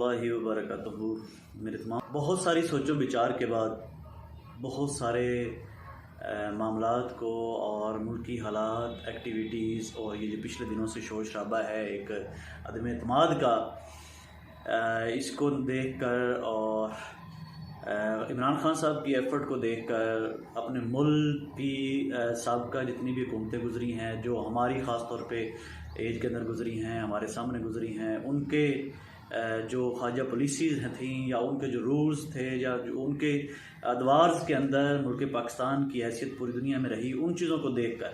रहमतुल्लाहि व बरकातुहू। मेरे तमाम बहुत सारी सोचो विचार के बाद बहुत सारे मामलात को और मुल्की हालात, एक्टिविटीज़ और ये जो पिछले दिनों से शोर शराबा है एक अदम एतमाद का, इसको देख कर और इमरान खान साहब की एफ़र्ट को देखकर अपने मुल्क की साबिक़ा जितनी भी हुकूमतें गुजरी हैं, जो हमारी ख़ास तौर पे एज के अंदर गुजरी हैं, हमारे सामने गुजरी हैं, उनके जो ख्वाजा पॉलिसीज़ थी या उनके जो रूल्स थे या जो उनके अदवार्स के अंदर मुल्क पाकिस्तान की हैसियत पूरी दुनिया में रही, उन चीज़ों को देख कर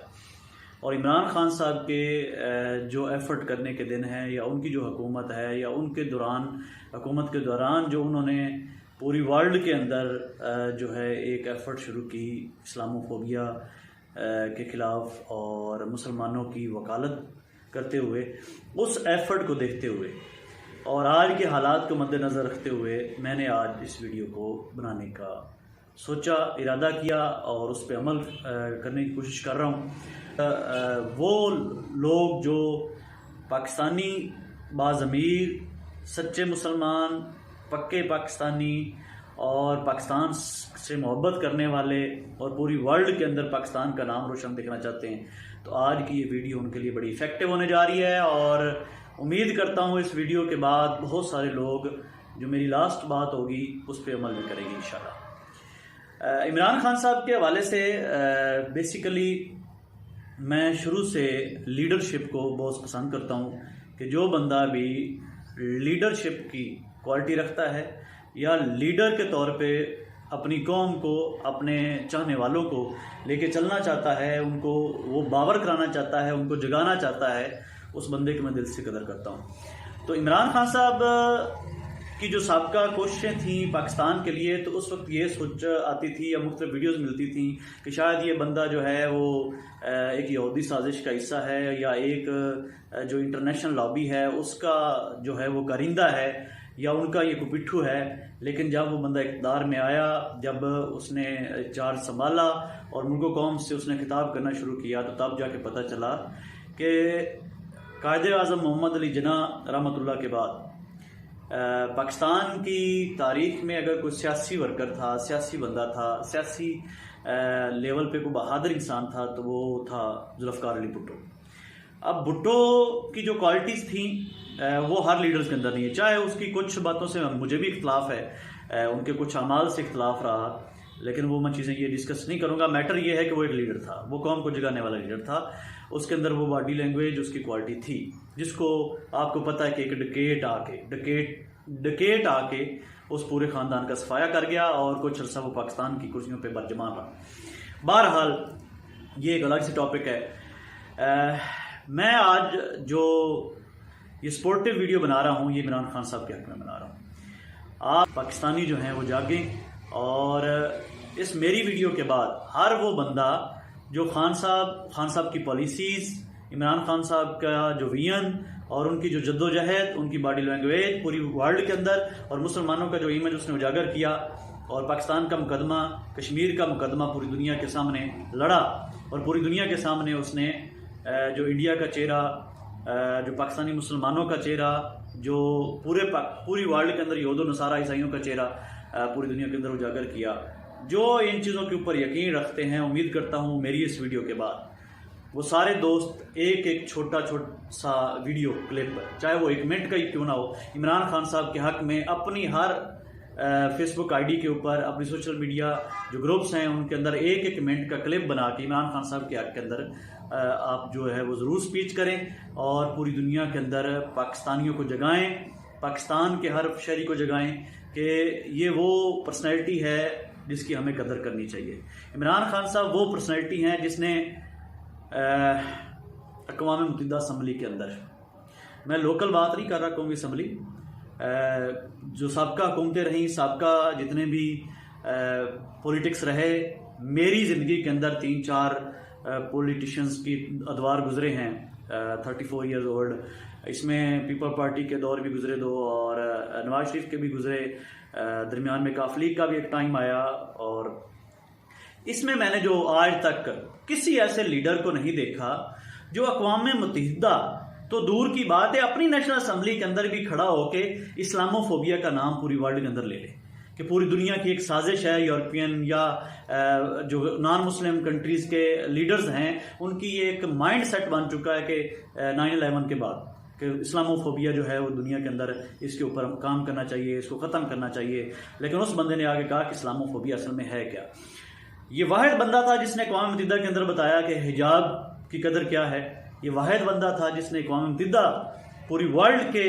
और इमरान खान साहब के जो एफ़र्ट करने के दिन हैं या उनकी जो हुकूमत है या उनके दौरान हुकूमत के दौरान जो उन्होंने पूरी वर्ल्ड के अंदर जो है एक एफ़र्ट शुरू की इस्लामोफोबिया के ख़िलाफ़ और मुसलमानों की वकालत करते हुए, उस एफ़र्ट को देखते हुए और आज के हालात को मद्देनज़र रखते हुए मैंने आज इस वीडियो को बनाने का सोचा, इरादा किया और उस पर अमल करने की कोशिश कर रहा हूँ। वो लोग जो पाकिस्तानी बाज़मीर, सच्चे मुसलमान, पक्के पाकिस्तानी और पाकिस्तान से मोहब्बत करने वाले और पूरी वर्ल्ड के अंदर पाकिस्तान का नाम रोशन देखना चाहते हैं, तो आज की ये वीडियो उनके लिए बड़ी इफ़ेक्टिव होने जा रही है। और उम्मीद करता हूँ इस वीडियो के बाद बहुत सारे लोग जो मेरी लास्ट बात होगी उस पर अमल भी करेंगे इंशाल्लाह। इमरान खान साहब के हवाले से बेसिकली मैं शुरू से लीडरशिप को बहुत पसंद करता हूँ कि जो बंदा भी लीडरशिप की क्वालिटी रखता है या लीडर के तौर पे अपनी कौम को, अपने चाहने वालों को लेके चलना चाहता है, उनको वो बावर कराना चाहता है, उनको जगाना चाहता है, उस बंदे की मैं दिल से कदर करता हूँ। तो इमरान खान साहब की जो साबिक़ा कोशिशें थी पाकिस्तान के लिए, तो उस वक्त ये सोच आती थी या मुख्तलिफ वीडियोज़ मिलती थी कि शायद ये बंदा जो है वो एक यहूदी साजिश का हिस्सा है या एक जो इंटरनेशनल लॉबी है उसका जो है वो कारिंदा है या उनका ये कुपिट्ठू है। लेकिन जब वो बंदा इक़्तिदार में आया, जब उसने चार्ज संभाला और मुल्क कौम से उसने खिताब करना शुरू किया, तो तब जाके पता चला कि कायदे आज़म मोहम्मद अली जिन्ना रहमतुल्लाह के बाद पाकिस्तान की तारीख़ में अगर कोई सियासी वर्कर था, सियासी बंदा था, सियासी लेवल पे कोई बहादुर इंसान था, तो वो था जुल्फ़िकार अली भुट्टो। अब भुट्टो की जो क्वालिटीज़ थी वो हर लीडर्स के अंदर नहीं है, चाहे उसकी कुछ बातों से मुझे भी इख्तलाफ है, उनके कुछ अमाल से इख्तलाफ रहा, लेकिन वो मैं चीज़ें ये डिस्कस नहीं करूँगा। मैटर ये है कि वो एक लीडर था, वो कौम को जगाने वाला लीडर था। उसके अंदर वो बॉडी लैंग्वेज उसकी क्वालिटी थी, जिसको आपको पता है कि एक डकेट आके उस पूरे ख़ानदान का सफाया कर गया और कुछ अर्सा वो पाकिस्तान की कुर्सियों पे बरजमान रहा। बहरहाल ये एक अलग सी टॉपिक है। मैं आज जो ये स्पोर्टिव वीडियो बना रहा हूँ, ये इमरान खान साहब के हक़ में बना रहा हूँ। आप पाकिस्तानी जो हैं वो जागें और इस मेरी वीडियो के बाद हर वो बंदा जो खान साहब की पॉलिसीज़, इमरान खान साहब का जो विजन और उनकी जो जद्दोजहद, उनकी बॉडी लैंग्वेज पूरी वर्ल्ड के अंदर और मुसलमानों का जो इमेज उसने उजागर किया और पाकिस्तान का मुकदमा, कश्मीर का मुकदमा पूरी दुनिया के सामने लड़ा और पूरी दुनिया के सामने उसने जो इंडिया का चेहरा, जो पाकिस्तानी मुसलमानों का चेहरा, जो पूरी वर्ल्ड के अंदर यहूद व नसारा ईसाइयों का चेहरा पूरी दुनिया के अंदर उजागर किया। जो इन चीज़ों के ऊपर यकीन रखते हैं, उम्मीद करता हूँ मेरी इस वीडियो के बाद वो सारे दोस्त एक छोटा सा वीडियो क्लिप, चाहे वो 1 मिनट का ही क्यों ना हो, इमरान खान साहब के हक़ में अपनी हर फेसबुक आईडी के ऊपर, अपनी सोशल मीडिया जो ग्रुप्स हैं उनके अंदर 1 मिनट का क्लिप बना के इमरान खान साहब के हक़ के अंदर आप जो है वो ज़रूर स्पीच करें और पूरी दुनिया के अंदर पाकिस्तानियों को जगाएं, पाकिस्तान के हर शहरी को जगाएं कि ये वो पर्सनैलिटी है जिसकी हमें कदर करनी चाहिए। इमरान खान साहब वो पर्सनैलिटी हैं जिसने अक़वाम मुत्तहिदा असम्बली के अंदर, मैं लोकल बात नहीं कर रहा, कौमी असम्बली, जो साबिक़ा हुकूमतें रहीं, साबिक़ा जितने भी पॉलिटिक्स रहे, मेरी ज़िंदगी के अंदर 3-4 पॉलिटिशियंस की अदवार गुजरे हैं, 34 ईयर्स ओल्ड। इसमें पीपल पार्टी के दौर भी गुजरे 2 और नवाज शरीफ के भी गुजरे, दरमियान में काफ लीग का भी एक टाइम आया। और इसमें मैंने जो आज तक किसी ऐसे लीडर को नहीं देखा जो अक़वाम मुत्तहिदा तो दूर की बात है अपनी नेशनल असम्बली के अंदर भी खड़ा होके इस्लामोफोबिया का नाम पूरी वर्ल्ड के अंदर ले ले कि पूरी दुनिया की एक साजिश है, यूरोपियन या जो नॉन मुस्लिम कंट्रीज़ के लीडर्स हैं उनकी ये एक माइंड सेट बन चुका है कि 9/11 के बाद कि इस्लामोफोबिया जो है वो दुनिया के अंदर इसके ऊपर काम करना चाहिए, इसको ख़त्म करना चाहिए। लेकिन उस बंदे ने आगे कहा कि इस्लामोफोबिया असल में है क्या। ये वाहिद बंदा था जिसने अक़वाम मुत्तहिदा के अंदर बताया कि हिजाब की कदर क्या है। ये वाहिद बंदा था जिसने अक़वाम मुत्तहिदा पूरी वर्ल्ड के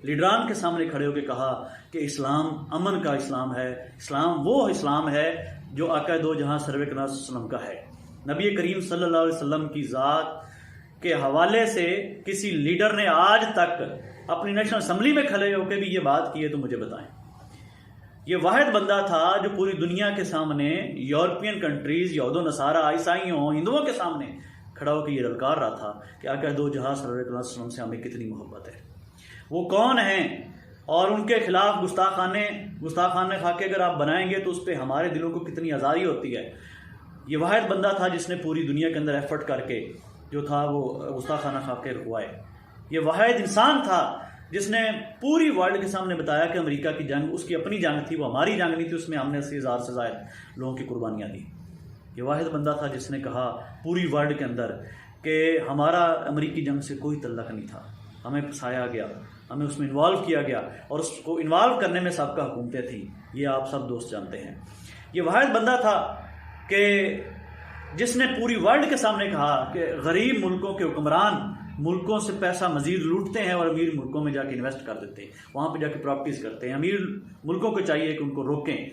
लीडरान के सामने खड़े होकर कहा कि इस्लाम अमन का इस्लाम है, इस्लाम वो इस्लाम है जो आका दो जहां सर्वे कनार सल्लम का है। नबी करीम सल्लल्लाहु अलैहि वसल्लम की ज़ात के हवाले से किसी लीडर ने आज तक अपनी नेशनल असम्बली में खड़े होकर भी ये बात की है तो मुझे बताएं। ये वाहिद बंदा था जो पूरी दुनिया के सामने यूरोपियन कंट्रीज़, यहूदो नसारा, ईसाइयों, हिंदुओं के सामने खड़ा होकर ये ललकार रहा था कि आका दो जहां सर्वे कनार सल्लम से हमें कितनी मोहब्बत है। वो कौन हैं और उनके खिलाफ गुस्ताखाने खाके अगर आप बनाएंगे तो उस पर हमारे दिलों को कितनी आज़ारी होती है। ये वाहिद बंदा था जिसने पूरी दुनिया के अंदर एफर्ट करके जो था वो गुस्ताखाना खाके रुकवाए। ये वाहिद इंसान था जिसने पूरी वर्ल्ड के सामने बताया कि अमेरिका की जंग उसकी अपनी जंग थी, वो हमारी जंग नहीं थी, उसमें हमने 80,000 से ज़ायद लोगों की कुर्बानियाँ दी। ये वाहिद बंदा था जिसने कहा पूरी वर्ल्ड के अंदर कि हमारा अमेरिकी जंग से कोई तल्लक नहीं था, हमें फंसाया गया, हमें उसमें इन्वॉल्व किया गया और उसको इन्वॉल्व करने में सबका हुकूमतें थी। ये आप सब दोस्त जानते हैं। ये वाहिद बंदा था कि जिसने पूरी वर्ल्ड के सामने कहा कि गरीब मुल्कों के हुक्मरान मुल्कों से पैसा मजीद लूटते हैं और अमीर मुल्कों में जाके इन्वेस्ट कर देते हैं, वहाँ पे जाके प्रॉपर्टीज़ करते हैं। अमीर मुल्कों को चाहिए कि उनको रोकें,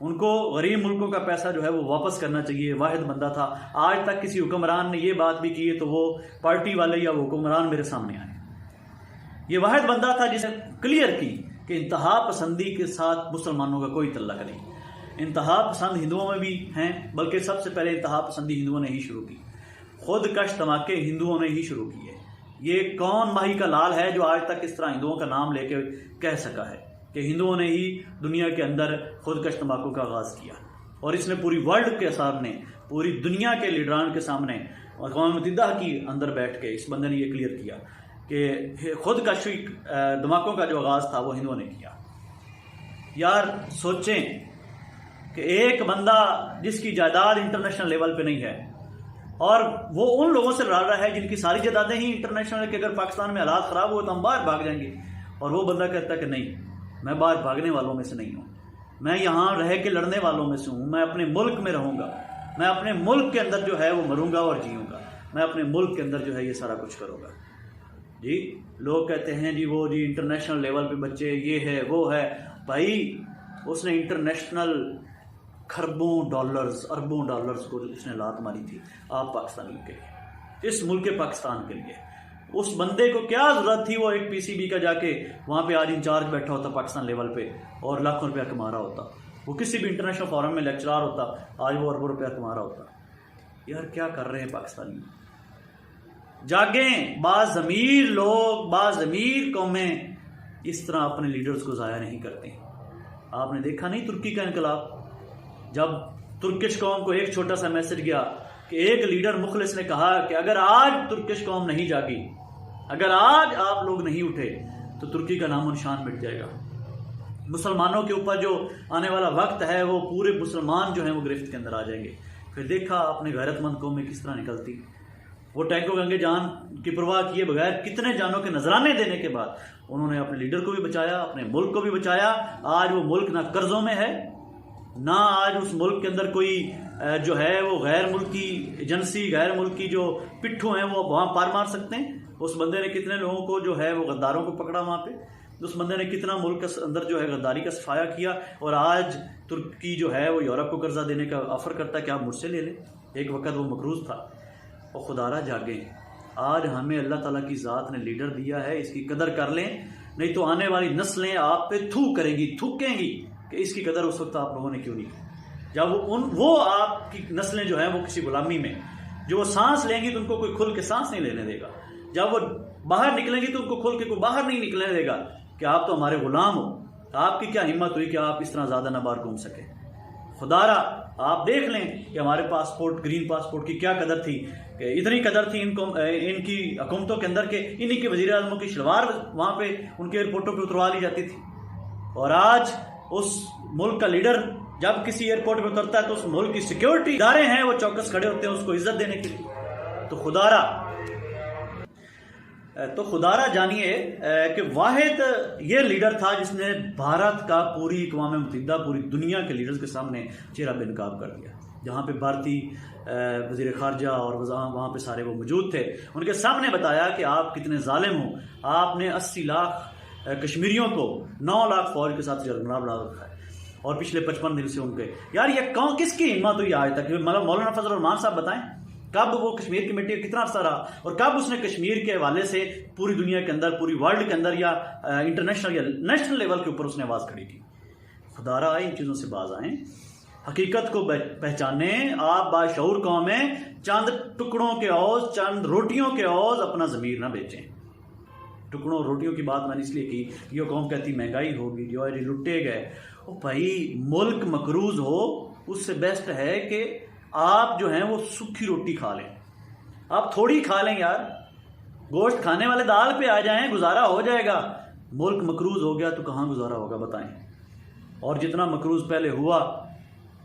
उनको गरीब मुल्कों का पैसा जो है वो वापस करना चाहिए। वाहिद बंदा था। आज तक किसी हुक्मरान ने ये बात भी की है तो वो पार्टी वाले या वो हुक्मरान मेरे सामने आए। ये वाहिद बंदा था जिसे क्लियर की कि इंतहा पसंदी के साथ मुसलमानों का कोई तल्लक नहीं। इंतहा पसंद हिंदुओं में भी हैं, बल्कि सबसे पहले इंतहा पसंदी हिंदुओं ने ही शुरू की। खुद कश धमाके हिंदुओं ने ही शुरू किए। ये कौन माही का लाल है जो आज तक इस तरह हिंदुओं का नाम लेके कह सका है कि हिंदुओं ने ही दुनिया के अंदर खुदकश तंबाकू का आगाज़ किया। और इसने पूरी वर्ल्ड के सामने, पूरी दुनिया के लीडरान के सामने अक़वाम मुत्तहिदा की अंदर बैठ के इस बंदे ने ये क्लियर किया कि खुदकशी धमाकों का जो आगाज़ था वो हिंदुओं ने किया। यार सोचें कि एक बंदा जिसकी जायदाद इंटरनेशनल लेवल पे नहीं है और वो उन लोगों से लड़ रहा है जिनकी सारी जायदादें ही इंटरनेशनल है कि अगर पाकिस्तान में हालात ख़राब हो तो हम बाहर भाग जाएंगे, और वो बंदा कहता है कि नहीं, मैं बाहर भागने वालों में से नहीं हूँ, मैं यहाँ रह के लड़ने वालों में से हूँ, मैं अपने मुल्क में रहूँगा, मैं अपने मुल्क के अंदर जो है वो मरूँगा और जीऊँगा, मैं अपने मुल्क के अंदर जो है ये सारा कुछ करूँगा। जी लोग कहते हैं जी वो जी इंटरनेशनल लेवल पे बच्चे ये है वो है। भाई उसने इंटरनेशनल खरबों डॉलर्स अरबों डॉलर्स को उसने लात मारी थी आप पाकिस्तानियों के लिए, इस मुल्क के पाकिस्तान के लिए। उस बंदे को क्या ज़रूरत थी वो एक पीसीबी का जाके वहाँ पे आज इंचार्ज बैठा होता पाकिस्तान लेवल पे और लाखों रुपया कमा रहा होता। वो किसी भी इंटरनेशनल फोरम में लेक्चरार होता, आज वो अरबों रुपया कमा रहा होता। यार क्या कर रहे हैं पाकिस्तानी? जागें। बाज़मीर लोग, बाज़मीर कौमें इस तरह अपने लीडर्स को ज़ाया नहीं करते। आपने देखा नहीं तुर्की का इनकलाब, जब तुर्किश कौम को एक छोटा सा मैसेज गया कि एक लीडर मुखलिस ने कहा कि अगर आज तुर्किश कौम नहीं जागी, अगर आज आप लोग नहीं उठे तो तुर्की का नामो निशान मिट जाएगा। मुसलमानों के ऊपर जो आने वाला वक्त है वो पूरे मुसलमान जो हैं वो गिरफ्त के अंदर आ जाएंगे। फिर देखा अपने गैरतमंद कौमें किस तरह निकलती। वो टैंकों गंगे जान की परवाह किए बगैर कितने जानों के नजराने देने के बाद उन्होंने अपने लीडर को भी बचाया, अपने मुल्क को भी बचाया। आज वो मुल्क ना कर्जों में है, ना आज उस मुल्क के अंदर कोई जो है वो गैर मुल्की एजेंसी, गैर मुल्की जो पिट्ठू हैं वो वहाँ पार मार सकते हैं। उस बंदे ने कितने लोगों को जो है वो गद्दारों को पकड़ा वहाँ पे, उस बंदे ने कितना मुल्क के अंदर जो है गद्दारी का सफाया किया। और आज तुर्की जो है वो यूरोप को कर्जा देने का ऑफर करता है कि आप मुझसे ले लें। एक वक्त वो मकरूज था। और खुदारा जागे, आज हमें अल्लाह ताला की ज़ात ने लीडर दिया है, इसकी कदर कर लें, नहीं तो आने वाली नस्लें आप पे थूक करेंगी, थूकेंगी कि इसकी कदर उस वक्त आप लोगों ने क्यों नहीं की। जब वो आपकी नस्लें जो हैं वो किसी गुलामी में, जो वो सांस लेंगी तो उनको कोई खुल के सांस नहीं लेने देगा, जब वो बाहर निकलेंगी तो उनको खुल के कोई बाहर नहीं निकलने देगा कि आप तो हमारे गुलाम हो। आपकी क्या हिम्मत हुई कि आप इस तरह ज़्यादा ना बाहर घूम सके। खुदारा आप देख लें कि हमारे पासपोर्ट, ग्रीन पासपोर्ट की क्या कदर थी, इतनी कदर थी इनकी हुकूमतों के अंदर के इन्हीं के वज़ीर आज़मों की शलवार वहाँ पे उनके एयरपोर्टों पे उतरवा ली जाती थी। और आज उस मुल्क का लीडर जब किसी एयरपोर्ट पे उतरता है तो उस मुल्क की सिक्योरिटी इदारे हैं वो चौकस खड़े होते हैं उसको इज्जत देने के लिए। तो खुदारा जानिए कि वाहिद ये लीडर था जिसने भारत का पूरी अक़वाम मुत्तहिदा, पूरी दुनिया के लीडर्स के सामने चेहरा बेनकाब कर दिया। जहाँ पे भारतीय वज़ीर ख़ारजा और वहाँ पे सारे वो मौजूद थे, उनके सामने बताया कि आप कितने जालिम हो, आपने 80 लाख कश्मीरियों को 9 लाख फौज के साथ जरगना बना रखा है और पिछले 55 दिन से उनके यार ये किसकी हिम्मत हुई आज तक? मतलब मौलाना फजल रहमान साहब बताएं कब वो कश्मीर की मिट्टी कितना अरसा रहा और कब उसने कश्मीर के हवाले से पूरी दुनिया के अंदर, पूरी वर्ल्ड के अंदर या इंटरनेशनल या नेशनल लेवल के ऊपर उसने आवाज़ खड़ी की। खुदारा आए इन चीज़ों से बाज आएँ, हकीकत को पहचाने। आप बाशऊर कौम में चंद टुकड़ों के औज, चंद रोटियों के औज अपना ज़मीर ना बेचें। टुकड़ों रोटियों की बात मैंने इसलिए की, ये कौम कहती महंगाई होगी, जो लुटे गए। ओ भाई, मुल्क मकरूज हो उससे बेस्ट है कि आप जो हैं वो सूखी रोटी खा लें। आप थोड़ी खा लें यार, गोश्त खाने वाले दाल पे आ जाएं, गुजारा हो जाएगा। मुल्क मकरूज हो गया तो कहाँ गुजारा होगा बताएं। और जितना मकरूज पहले हुआ,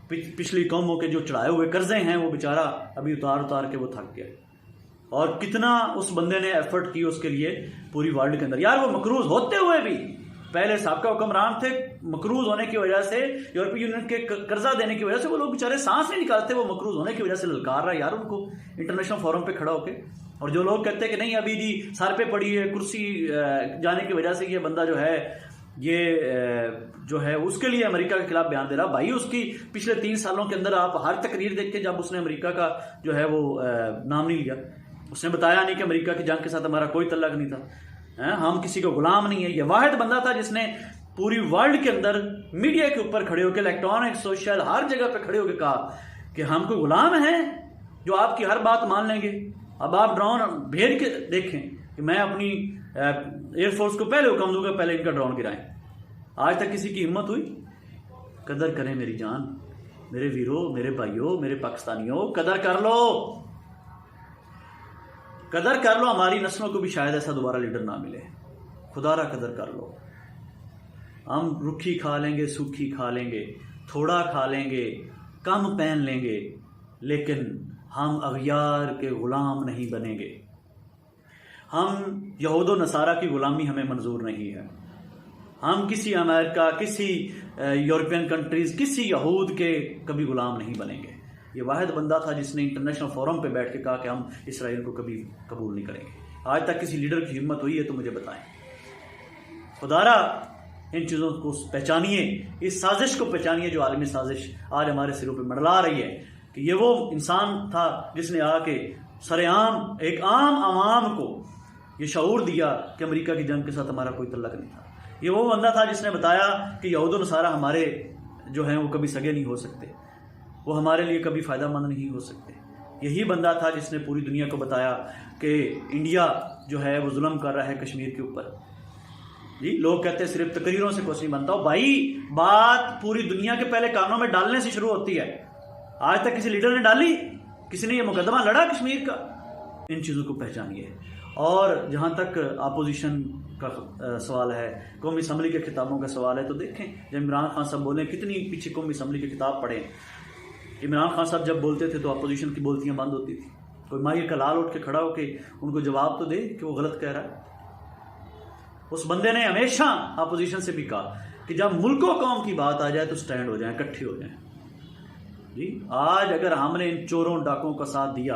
पिछली कौमों के जो चढ़ाए हुए कर्जे हैं वो बेचारा अभी उतार के वो थक गया। और कितना उस बंदे ने एफर्ट की उसके लिए पूरी वर्ल्ड के अंदर। यार वो मकरूज होते हुए भी, पहले साबका हुक्मरान थे, मकरूज होने की वजह से, यूरोपीय यूनियन के कर्जा देने की वजह से वो लोग बेचारे सांस नहीं निकालते, वो मकरूज होने की वजह से ललकार रहा यार उनको इंटरनेशनल फोरम पे खड़ा होके। और जो लोग कहते हैं कि नहीं अभी जी सर पे पड़ी है कुर्सी जाने की वजह से ये बंदा जो है उसके लिए अमेरिका के खिलाफ बयान दे रहा। भाई उसकी पिछले 3 सालों के अंदर आप हर तकरीर देख के, जब उसने अमेरिका का जो है वो नाम नहीं लिया, उसने बताया नहीं कि अमेरिका की जंग के साथ हमारा कोई तल्लक नहीं था, हम किसी को गुलाम नहीं है। ये वाहिद बंदा था जिसने पूरी वर्ल्ड के अंदर मीडिया के ऊपर खड़े होकर, इलेक्ट्रॉनिक, सोशल, हर जगह पे खड़े होकर कहा कि हम कोई गुलाम हैं जो आपकी हर बात मान लेंगे। अब आप ड्रोन भेज के देखें कि मैं अपनी एयरफोर्स को पहले हुक्म दूंगा पहले इनका ड्रोन गिराएं। आज तक किसी की हिम्मत हुई? कदर करें मेरी जान, मेरे वीरों, मेरे भाइयों, मेरे पाकिस्तानियों, कदर कर लो, कदर कर लो। हमारी नस्लों को भी शायद ऐसा दोबारा लीडर ना मिले। खुदारा कदर कर लो। हम रुखी खा लेंगे, सूखी खा लेंगे, थोड़ा खा लेंगे, कम पहन लेंगे, लेकिन हम अगयार के गुलाम नहीं बनेंगे। हम यहूद नसारा की गुलामी हमें मंजूर नहीं है। हम किसी अमेरिका, किसी यूरोपियन कंट्रीज, किसी यहूद के कभी गुलाम नहीं बनेंगे। ये वाहिद बंदा था जिसने इंटरनेशनल फोरम पे बैठ के कहा कि हम इसराइल को कभी कबूल नहीं करेंगे। आज तक किसी लीडर की हिम्मत हुई है तो मुझे बताएं। खुदारा इन चीज़ों को पहचानिए, इस साजिश को पहचानिए जो आलमी साजिश आज हमारे सिरों पे मंडला रही है कि ये वो इंसान था जिसने आके सरेआम एक आम आवाम को ये शऊर दिया कि अमेरिका की जंग के साथ हमारा कोई तल्लक नहीं था। ये वो बंदा था जिसने बताया कि यहूद नसारा हमारे जो हैं वो कभी सगे नहीं हो सकते, वो हमारे लिए कभी फ़ायदामंद नहीं हो सकते। यही बंदा था जिसने पूरी दुनिया को बताया कि इंडिया जो है वो जुल्म कर रहा है कश्मीर के ऊपर। जी, लोग कहते हैं सिर्फ तकरीरों से कुछ नहीं बनता। भाई, बात पूरी दुनिया के पहले कानों में डालने से शुरू होती है। आज तक किसी लीडर ने डाली? किसी ने ये मुकदमा लड़ा कश्मीर का? इन चीज़ों को पहचानिए। और जहाँ तक अपोजिशन का सवाल है, कौमी असम्बली के खिताबों का सवाल है, तो देखें जब इमरान खान साहब बोले, कितनी पीछे कौमी असम्बली के किताब पढ़ें। इमरान खान साहब जब बोलते थे तो अपोजिशन की बोलतियाँ बंद होती थी। कोई माहिर का लाल उठ के खड़ा होके उनको जवाब तो दे कि वो गलत कह रहा है। उस बंदे ने हमेशा अपोजिशन से भी कहा कि जब मुल्को कौम की बात आ जाए तो स्टैंड हो जाए, इकट्ठे हो जाएं। जी, आज अगर हमने इन चोरों डाकों का साथ दिया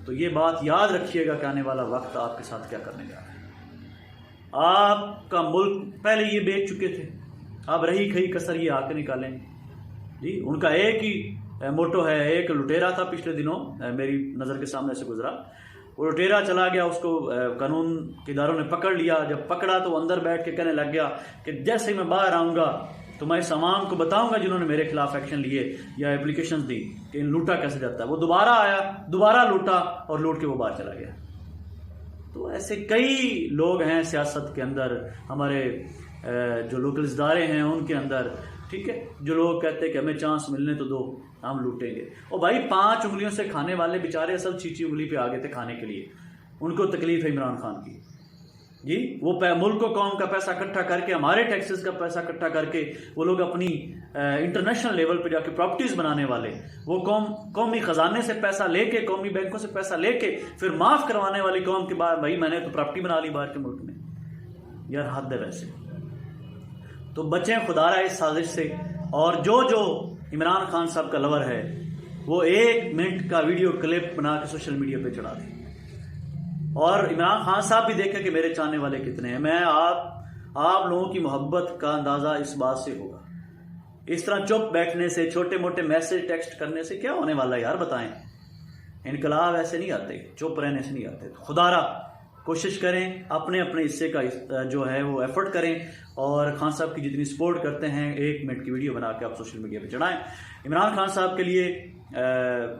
तो ये बात याद रखिएगा कि आने वाला वक्त आपके साथ क्या करने जा रहा है। आपका मुल्क पहले ये बेच चुके थे, अब रही खई कसर ये आके निकालेंगे। जी, उनका एक ही मोटो है। एक लुटेरा था पिछले दिनों मेरी नज़र के सामने से गुजरा, वो लुटेरा चला गया, उसको कानून के इदारों ने पकड़ लिया। जब पकड़ा तो अंदर बैठ के कहने लग गया कि जैसे ही मैं बाहर आऊँगा तो मैं इस अवाम को बताऊंगा जिन्होंने मेरे खिलाफ एक्शन लिए या एप्लीकेशंस दी कि इन लूटा कैसे जाता है। वो दोबारा आया, दोबारा लूटा और लूट के वो बाहर चला गया। तो ऐसे कई लोग हैं सियासत के अंदर, हमारे जो लोकल इदारे हैं उनके अंदर, ठीक है, जो लोग कहते हैं कि हमें चांस मिलने तो दो, हम लूटेंगे। और भाई 5 उंगलियों से खाने वाले बेचारे असल चीची उंगली पे आ गए थे खाने के लिए, उनको तकलीफ है इमरान खान की जी। वो मुल्क को कौम का पैसा इकट्ठा करके, हमारे टैक्सेस का पैसा इकट्ठा करके वो लोग अपनी इंटरनेशनल लेवल पे जाके प्रॉपर्टीज़ बनाने वाले, वो कौमी ख़जाने से पैसा लेके, कौमी बैंकों से पैसा लेके फिर माफ़ करवाने वाली कौम के बाद भाई मैंने तो प्रॉपर्टी बना ली बाहर के मुल्क में। यार हद है वैसे। तो बचें खुदारा इस साजिश से। और जो इमरान खान साहब का लवर है वो 1 मिनट का वीडियो क्लिप बना के सोशल मीडिया पे चढ़ा दे, और इमरान खान साहब भी देखें कि मेरे चाहने वाले कितने हैं। मैं आप लोगों की मोहब्बत का अंदाज़ा इस बात से होगा। इस तरह चुप बैठने से, छोटे मोटे मैसेज टेक्स्ट करने से क्या होने वाला है यार, बताएं। इनकलाब ऐसे नहीं आते, चुप रहने से नहीं आते। तो खुदारा कोशिश करें, अपने हिस्से का जो है वो एफर्ट करें, और खान साहब की जितनी सपोर्ट करते हैं 1 मिनट की वीडियो बना के आप सोशल मीडिया पे चढ़ाएं। इमरान खान साहब के लिए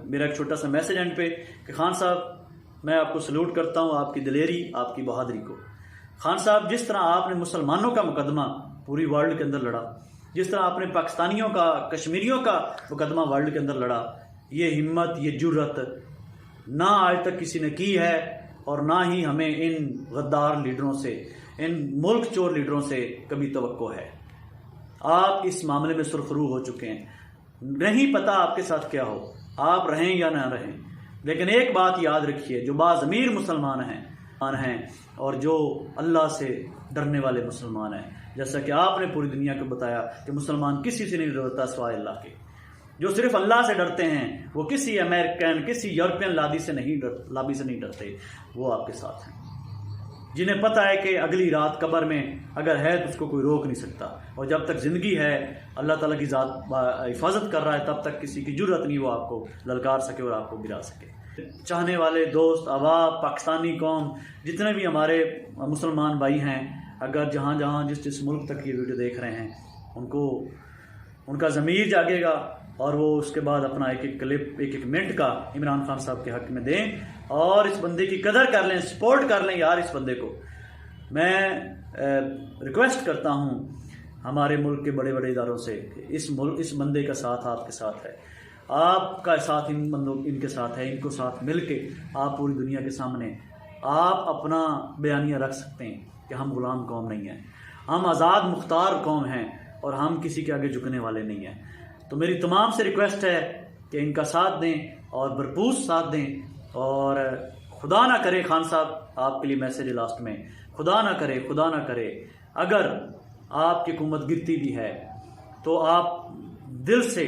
मेरा एक छोटा सा मैसेज एंड पे कि खान साहब मैं आपको सल्यूट करता हूँ, आपकी दिलेरी, आपकी बहादुरी को। खान साहब, जिस तरह आपने मुसलमानों का मुकदमा पूरी वर्ल्ड के अंदर लड़ा, जिस तरह आपने पाकिस्तानियों का, कश्मीरियों का मुकदमा वर्ल्ड के अंदर लड़ा, ये हिम्मत, ये जुर्रत ना आज तक किसी ने की है, और ना ही हमें इन गद्दार लीडरों से, इन मुल्क चोर लीडरों से कभी तवक्को है। आप इस मामले में सुरखरू हो चुके हैं, नहीं पता आपके साथ क्या हो, आप रहें या ना रहें, लेकिन एक बात याद रखिए, जो बाज़मीर मुसलमान हैं और जो अल्लाह से डरने वाले मुसलमान हैं, जैसा कि आपने पूरी दुनिया को बताया कि मुसलमान किसी से नहीं डरता सिवाय अल्लाह के, जो सिर्फ अल्लाह से डरते हैं, वो किसी अमेरिकन, किसी यूरोपियन लाबी से नहीं डरते, वो आपके साथ हैं। जिन्हें पता है कि अगली रात कब्र में अगर है तो उसको कोई रोक नहीं सकता, और जब तक ज़िंदगी है अल्लाह ताला की ज़ात हिफाजत कर रहा है, तब तक किसी की जुर्रत नहीं वो आपको ललकार सके और आपको गिरा सके। चाहने वाले दोस्त, अहबाब, पाकिस्तानी कौम, जितने भी हमारे मुसलमान भाई हैं, अगर जहाँ जिस मुल्क तक ये वीडियो देख रहे हैं, उनका ज़मीर जागेगा, और वो उसके बाद अपना एक क्लिप 1 मिनट का इमरान खान साहब के हक में दें, और इस बंदे की कदर कर लें, सपोर्ट कर लें यार। इस बंदे को मैं रिक्वेस्ट करता हूँ हमारे मुल्क के बड़े बड़े इदारों से, इस बंदे का साथ आपके साथ है, आपका साथ इनके साथ है, इनको साथ मिलके आप पूरी दुनिया के सामने आप अपना बयानिया रख सकते हैं कि हम गुलाम कौम नहीं हैं, हम आज़ाद मुख्तार कौम हैं, और हम किसी के आगे झुकने वाले नहीं हैं। तो मेरी तमाम से रिक्वेस्ट है कि इनका साथ दें और भरपूर साथ दें, और खुदा ना करे, खान साहब आपके लिए मैसेज लास्ट में, खुदा ना करे अगर आपकी हुकूमत गिरती भी है तो आप दिल से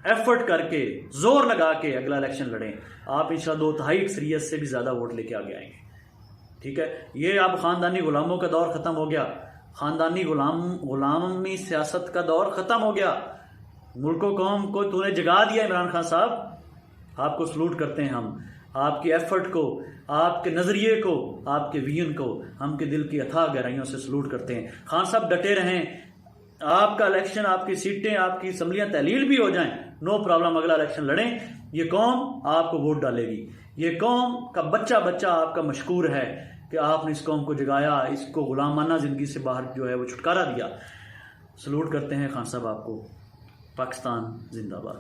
एफर्ट करके, जोर लगा के अगला इलेक्शन लड़ें। आप इंशाल्लाह 2/3 अक्सरियत से भी ज़्यादा वोट लेके आगे आएंगे, ठीक है। ये अब ख़ानदानी गुलामों का दौर ख़त्म हो गया, ख़ानदानी गुलामी सियासत का दौर ख़त्म हो गया। मुल्को कौम को तूने जगा दिया इमरान खान साहब, आपको सलूट करते हैं हम, आपकी एफर्ट को, आपके नज़रिए को, आपके विजन को हम के दिल की अथाह गहराइयों से सलूट करते हैं। खान साहब डटे रहें, आपका इलेक्शन, आपकी सीटें, आपकी असम्बलियाँ तहलील भी हो जाएं, नो प्रॉब्लम, अगला इलेक्शन लड़ें, ये कौम आपको वोट डालेगी। ये कौम का बच्चा आपका मशकूर है कि आपने इस कौम को जगाया, इसको गुलामाना ज़िंदगी से बाहर जो है वो छुटकारा दिया। सलूट करते हैं खान साहब आपको। पाकिस्तान जिंदाबाद।